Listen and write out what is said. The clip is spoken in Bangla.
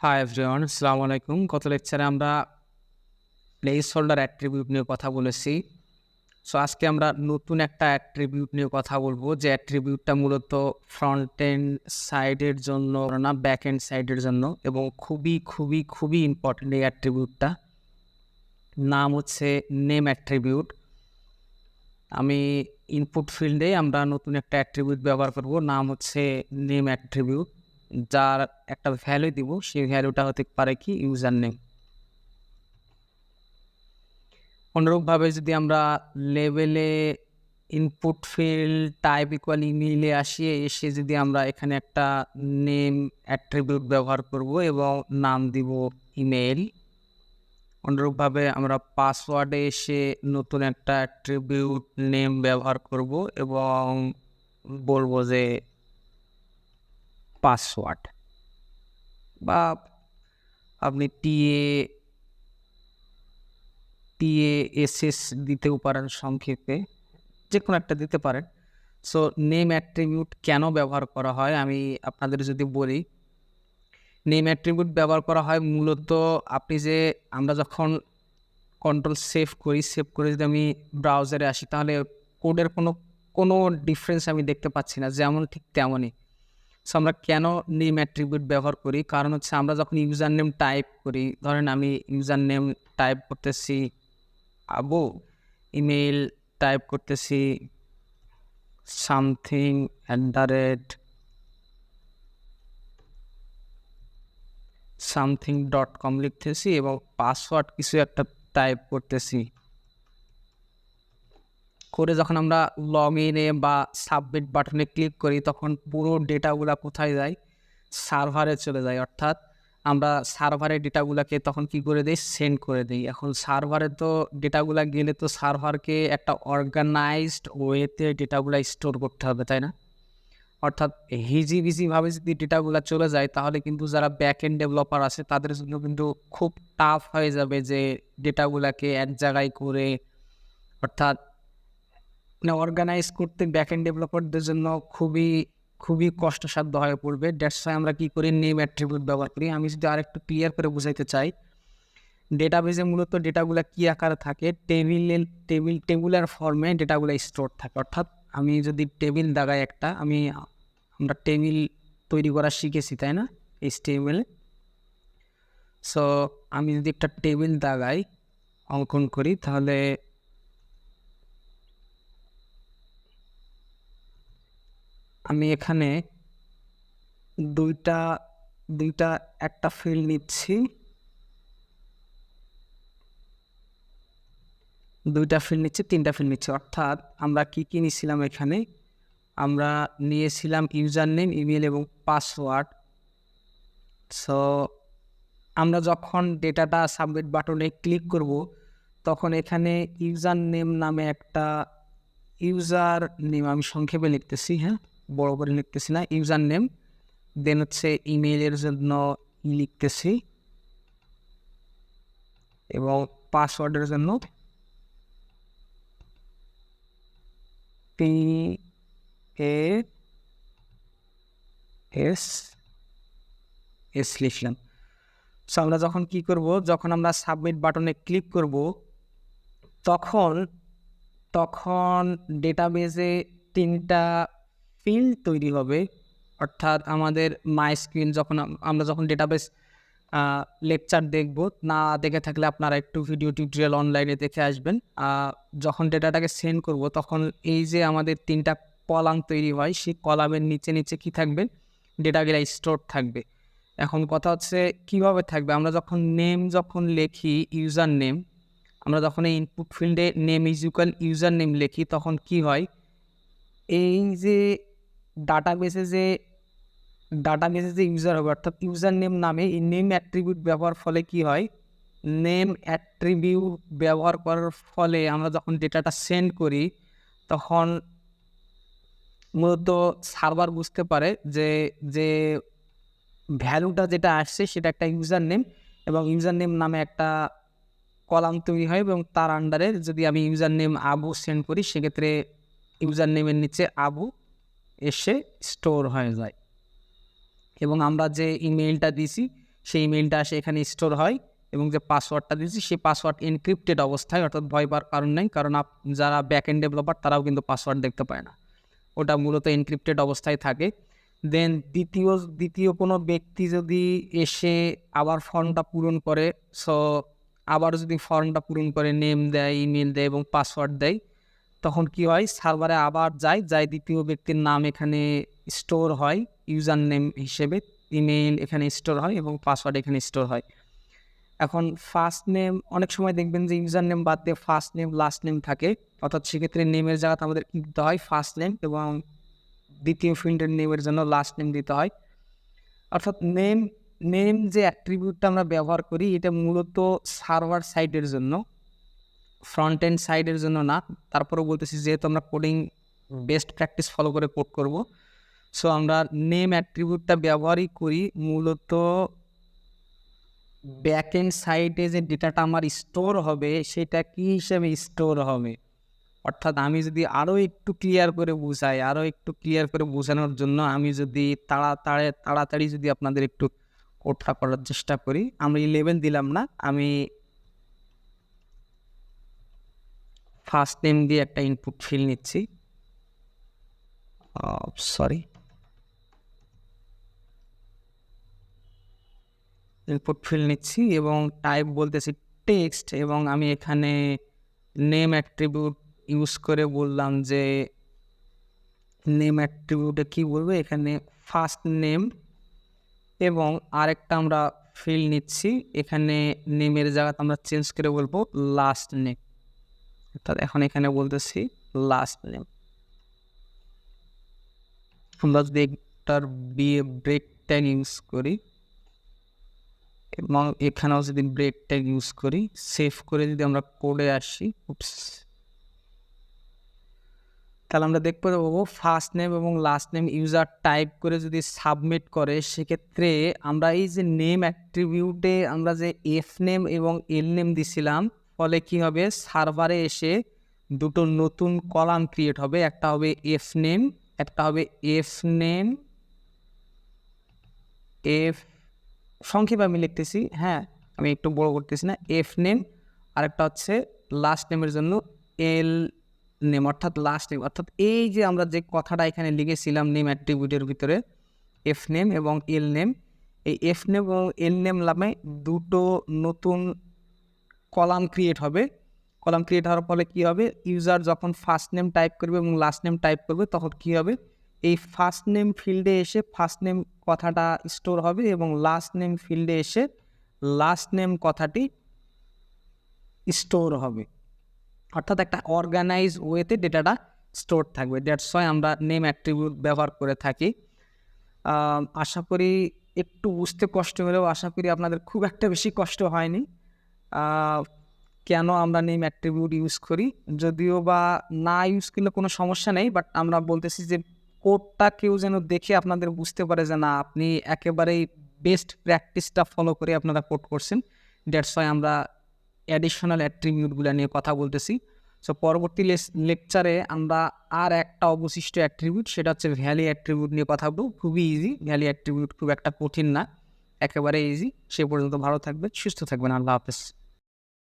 হাই এভরিওয়ান, আসসালামু আলাইকুম। গত লেকচারে আমরা প্লেস হোল্ডার অ্যাট্রিবিউট নিয়ে কথা বলেছি। সো আজকে আমরা নতুন একটা অ্যাট্রিবিউট নিয়ে কথা বলবো, যে অ্যাট্রিবিউটটা মূলত ফ্রন্ট এন্ড সাইডের জন্য না, ব্যাক এন্ড সাইডের জন্য, এবং খুবই খুবই খুবই ইম্পর্টেন্ট। এই অ্যাট্রিবিউটটা নাম হচ্ছে নেম অ্যাট্রিবিউট। আমি ইনপুট ফিল্ডে আমরা নতুন একটা অ্যাট্রিবিউট ব্যবহার করব, নাম হচ্ছে নেম অ্যাট্রিবিউট, যার একটা ভ্যালু দিব। সেই ভ্যালুটা হতে পারে কি, ইউজার নেম। অনুরূপভাবে যদি আমরা লেভেলে ইনপুট ফিল্ড টাইপ ইকুয়াল ইমেইলে এসে যদি আমরা এখানে একটা নেম অ্যাট্রিবিউট ব্যবহার করব এবং নাম দিব ইমেইল। অনুরূপভাবে আমরা পাসওয়ার্ডে এসে নতুন একটা অ্যাট্রিবিউট নেম ব্যবহার করব এবং বলবো যে পাসওয়ার্ড, বা আপনি টিএএসএস দিতেও পারেন, সংক্ষেপে যে কোনো একটা দিতে পারেন। সো নেম অ্যাট্রিবিউট কেন ব্যবহার করা হয় আমি আপনাদের যদি বলি, নেম অ্যাট্রিবিউট ব্যবহার করা হয় মূলত আমরা যখন কন্ট্রোল সেভ করে যদি আমি ব্রাউজারে আসি, তাহলে কোডের কোনো ডিফারেন্স আমি দেখতে পাচ্ছি না, যেমন ঠিক তেমনই। সো আমরা কেন নেম অ্যাট্রিবিউট ব্যবহার করি, কারণ হচ্ছে আমরা যখন ইউজার নেম টাইপ করি, ধরেন আমি ইউজার নেম টাইপ করতেছি আবু, ইমেইল টাইপ করতেছি something@something.com লিখতেছি এবং পাসওয়ার্ড কিছু একটা টাইপ করতেছি করে যখন আমরা লগ ইনে বা সাবমিট বাটনে ক্লিক করি, তখন পুরো ডেটাগুলা কোথায় যায়, সার্ভারে চলে যায়। অর্থাৎ আমরা সার্ভারে ডেটাগুলাকে তখন কি করে দিই, সেন্ড করে দিই। এখন সার্ভারে তো ডেটাগুলা গেলে তো সার্ভারকে একটা অর্গানাইজড ওয়েতে ডেটাগুলা স্টোর করতে হবে, তাই না? অর্থাৎ হিজিবিজিভাবে যদি ডেটাগুলা চলে যায়, তাহলে কিন্তু যারা ব্যাকএন্ড ডেভেলপার আছে তাদের জন্য কিন্তু খুব টাফ হয়ে যাবে যে ডেটাগুলাকে এক জায়গায় করে, অর্থাৎ অর্গানাইজ করতে ব্যাকএন্ড ডেভেলপারদের জন্য খুবই খুবই কষ্টসাধ্য হয়ে পড়বে। দ্যাটস ওয়াই আমরা কি করি, নেম অ্যাট্রিবিউট ব্যবহার করি। আমি যদি আরেকটু ক্লিয়ার করে বুঝাইতে চাই, ডেটাবেজে মূলত ডেটাগুলা কি আকারে থাকে, টেবিলের ফর্মে ডেটাগুলা স্টোর থাকে। অর্থাৎ আমি যদি টেবিল দাগাই একটা, আমরা টেবিল তৈরি করা শিখেছি, তাই না, HTML। সো আমি যদি একটা টেবিল দাগাই, অঙ্কন করি, তাহলে আমি এখানে দুইটা একটা ফিল্ড নিচ্ছি, তিনটা ফিল্ড নিচ্ছি। অর্থাৎ আমরা কি নিয়েছিলাম এখানে, আমরা নিয়েছিলাম ইউজার নেম, ইমেল এবং পাসওয়ার্ড। সো আমরা যখন ডেটাটা সাবমিট বাটনে ক্লিক করব, তখন এখানে ইউজার নেম নামে একটা ইউজার নেম, আমি সংক্ষেপে লিখতেছি, হ্যাঁ, বড় করে লিখতেছি না, ইউজার নেম, দেন হচ্ছে ইমেইলের জন্য লিখতেছি এবং পাসওয়ার্ডের জন্য PASS লিখলাম। সো আমরা যখন কি করব, যখন আমরা সাবমিট বাটনে ক্লিক করব, তখন ডেটাবেজে তিনটা ফিল্ড তৈরি হবে। অর্থাৎ আমাদের মাই স্ক্রিন, আমরা যখন ডেটাবেস লেকচার দেখব, না দেখে থাকলে আপনারা একটু ভিডিও টিউটোরিয়াল অনলাইনে দেখে আসবেন। যখন ডেটাটাকে সেন্ড করব, তখন এই যে আমাদের তিনটা কলাম তৈরি হয়, সেই কলামের নিচে নিচে কি থাকবে, ডেটাগুলো স্টোর থাকবে। এখন কথা হচ্ছে কিভাবে থাকবে, আমরা যখন লিখি ইউজার নেম, আমরা যখন এই ইনপুট ফিল্ডে name is equal user name লিখি, তখন কি হয়, এই যে ডাটাবেসে যে ইউজার হবে, অর্থাৎ ইউজার নেম নামে এই নেম অ্যাট্রিবিউট ব্যবহার ফলে কি হয়, নেম অ্যাট্রিবিউট ব্যবহার করার ফলে আমরা যখন ডেটাটা সেন্ড করি, তখন মূলত সার্ভার বুঝতে পারে যে যে ভ্যালুটা যেটা আসছে সেটা একটা ইউজার নেম, এবং ইউজার নেম নামে একটা কলাম তৈরি হয়, এবং তার আন্ডারে যদি আমি ইউজার নেম আবু সেন্ড করি, সেক্ষেত্রে ইউজার নেমের নিচে আবু এসে স্টোর হয়ে যায়। এবং আমরা যে ইমেইলটা দিছি, সেই ইমেলটা আসে এখানে স্টোর হয়, এবং যে পাসওয়ার্ডটা দিয়েছি সেই পাসওয়ার্ড এনক্রিপ্টেড অবস্থায়, অর্থাৎ ভয় পাওয়ার কারণ নেই, কারণ যারা ব্যাকএন্ড ডেভেলপার তারাও কিন্তু পাসওয়ার্ড দেখতে পায় না, ওটা মূলত এনক্রিপ্টেড অবস্থায় থাকে। দেন দ্বিতীয় কোনো ব্যক্তি যদি এসে আবার ফর্মটা পূরণ করে, সো আবার যদি ফর্মটা পূরণ করে নেম দেয়, ইমেল দেয় এবং পাসওয়ার্ড দেয়, তখন কি হয়, সার্ভারে আবার যায় দ্বিতীয় ব্যক্তির নাম এখানে স্টোর হয় ইউজার নেম হিসেবে, ইমেল এখানে স্টোর হয় এবং পাসওয়ার্ড এখানে স্টোর হয়। এখন ফার্স্ট নেম, অনেক সময় দেখবেন যে ইউজার নেম বাদ দিয়ে ফার্স্ট নেম লাস্ট নেম থাকে, অর্থাৎ সেক্ষেত্রে নেমের জায়গাতে আমাদের কি দিতে হয়, ফার্স্ট নেম, এবং দ্বিতীয় ফিল্ডের নেমের জন্য লাস্ট নেম দিতে হয়। অর্থাৎ নেম যে অ্যাট্রিবিউটটা আমরা ব্যবহার করি এটা মূলত সার্ভার সাইডের জন্য, ফ্রন্ট এন্ড সাইডের জন্য না। তারপরেও বলতেছি যেহেতু আমরা কোডিং বেস্ট প্র্যাকটিস ফলো করে কোড করব, সো আমরা নেম অ্যাট্রিবিউটটা ব্যবহারই করি মূলত ব্যাক এন্ড সাইডে যে ডেটাটা আমার স্টোর হবে সেটা কি হিসেবে স্টোর হবে। অর্থাৎ আমি যদি আরও একটু ক্লিয়ার করে বুঝাই, আরও একটু ক্লিয়ার করে বোঝানোর জন্য আমি যদি তাড়াতাড়ি যদি আপনাদের একটু কোডটা করার চেষ্টা করি, আমরা 11 দিলাম না, আমি ফার্স্ট নেম দিয়ে একটা ইনপুট ফিল নিচ্ছি, ইনপুট ফিল নিচ্ছি এবং টাইপ বলতেছি টেক্সট, এবং আমি এখানে নেম অ্যাট্রিবিউট ইউজ করে বললাম যে নেম অ্যাট্রিবিউটে কি বলবো, এখানে ফার্স্ট নেম, এবং আরেকটা আমরা ফিল নিচ্ছি, এখানে নেমের জায়গাতে আমরা চেঞ্জ করে বলবো লাস্ট নেম, অর্থাৎ এখন এখানে বলতেছি লাস্ট নেম। আমরা যদি একটার ব্রেক ট্যাগ ইউজ করি এবং এখানেও যদি ব্রেক ট্যাগ ইউজ করি, সেভ করে যদি আমরা কোডে আসি, তাহলে আমরা দেখতে পাবো ফার্স্ট নেম এবং লাস্ট নেম ইউজার টাইপ করে যদি সাবমিট করে, সেক্ষেত্রে আমরা এই যে নেম অ্যাট্রিবিউটে আমরা যে এফ নেম এবং এল নেম দিছিলাম, ফলে কি হবে, সার্ভারে এসে দুটো নতুন কলাম ক্রিয়েট হবে, একটা হবে এফ নেম, একটা হবে এফ নেম এফ সংক্ষেপে আমি লিখতেছি, হ্যাঁ আমি একটু বড় করতেছি না, এফ নেম, আরেকটা হচ্ছে লাস্ট নেমের জন্য এল নেম, অর্থাৎ লাস্ট নেম। অর্থাৎ এই যে আমরা যে কথাটা এখানে লিখেছিলাম নেম অ্যাট্রিবিউটের ভিতরে এফ নেম এবং এল নেম, এই এফ নেম এবং এল নেম নামে দুটো নতুন কলাম ক্রিয়েট হবে। কলাম ক্রিয়েট হওয়ার ফলে কী হবে, ইউজার যখন ফার্স্ট নেম টাইপ করবে এবং লাস্ট নেম টাইপ করবে, তখন কী হবে, এই ফার্স্ট নেম ফিল্ডে এসে ফার্স্ট নেম কথাটা স্টোর হবে এবং লাস্ট নেম ফিল্ডে এসে লাস্ট নেম কথাটি স্টোর হবে, অর্থাৎ একটা অর্গানাইজ ওয়েতে ডেটাটা স্টোর থাকবে। দ্যাটস ওয়াই আমরা নেম অ্যাট্রিবিউট ব্যবহার করে থাকি। আশা করি একটু বুঝতে কষ্ট হলেও আশা করি আপনাদের খুব একটা বেশি কষ্ট হয়নি। কেন আমরা নেম অ্যাট্রিবিউট ইউজ করি, যদিও বা না ইউজ করলে কোনো সমস্যা নেই, বাট আমরা বলতেছি যে কোডটা কেউ যেন দেখে আপনাদের বুঝতে পারে যে না আপনি একেবারেই বেস্ট প্র্যাকটিসটা ফলো করে আপনারা কোড করছেন। দ্যাটস ওয়াই আমরা অ্যাডিশনাল অ্যাট্রিবিউটগুলো নিয়ে কথা বলতেছি। সো পরবর্তী লেকচারে আমরা আর একটা অবশিষ্ট অ্যাট্রিবিউট, সেটা হচ্ছে ভ্যালি অ্যাট্রিবিউট নিয়ে কথা বলবো। খুবই ইজি, ভ্যালি অ্যাট্রিবিউট খুব একটা কঠিন না, একেবারে ইজি। সে পর্যন্ত ভালো থাকবেন, সুস্থ থাকবেন, আল্লাহ হাফেজ।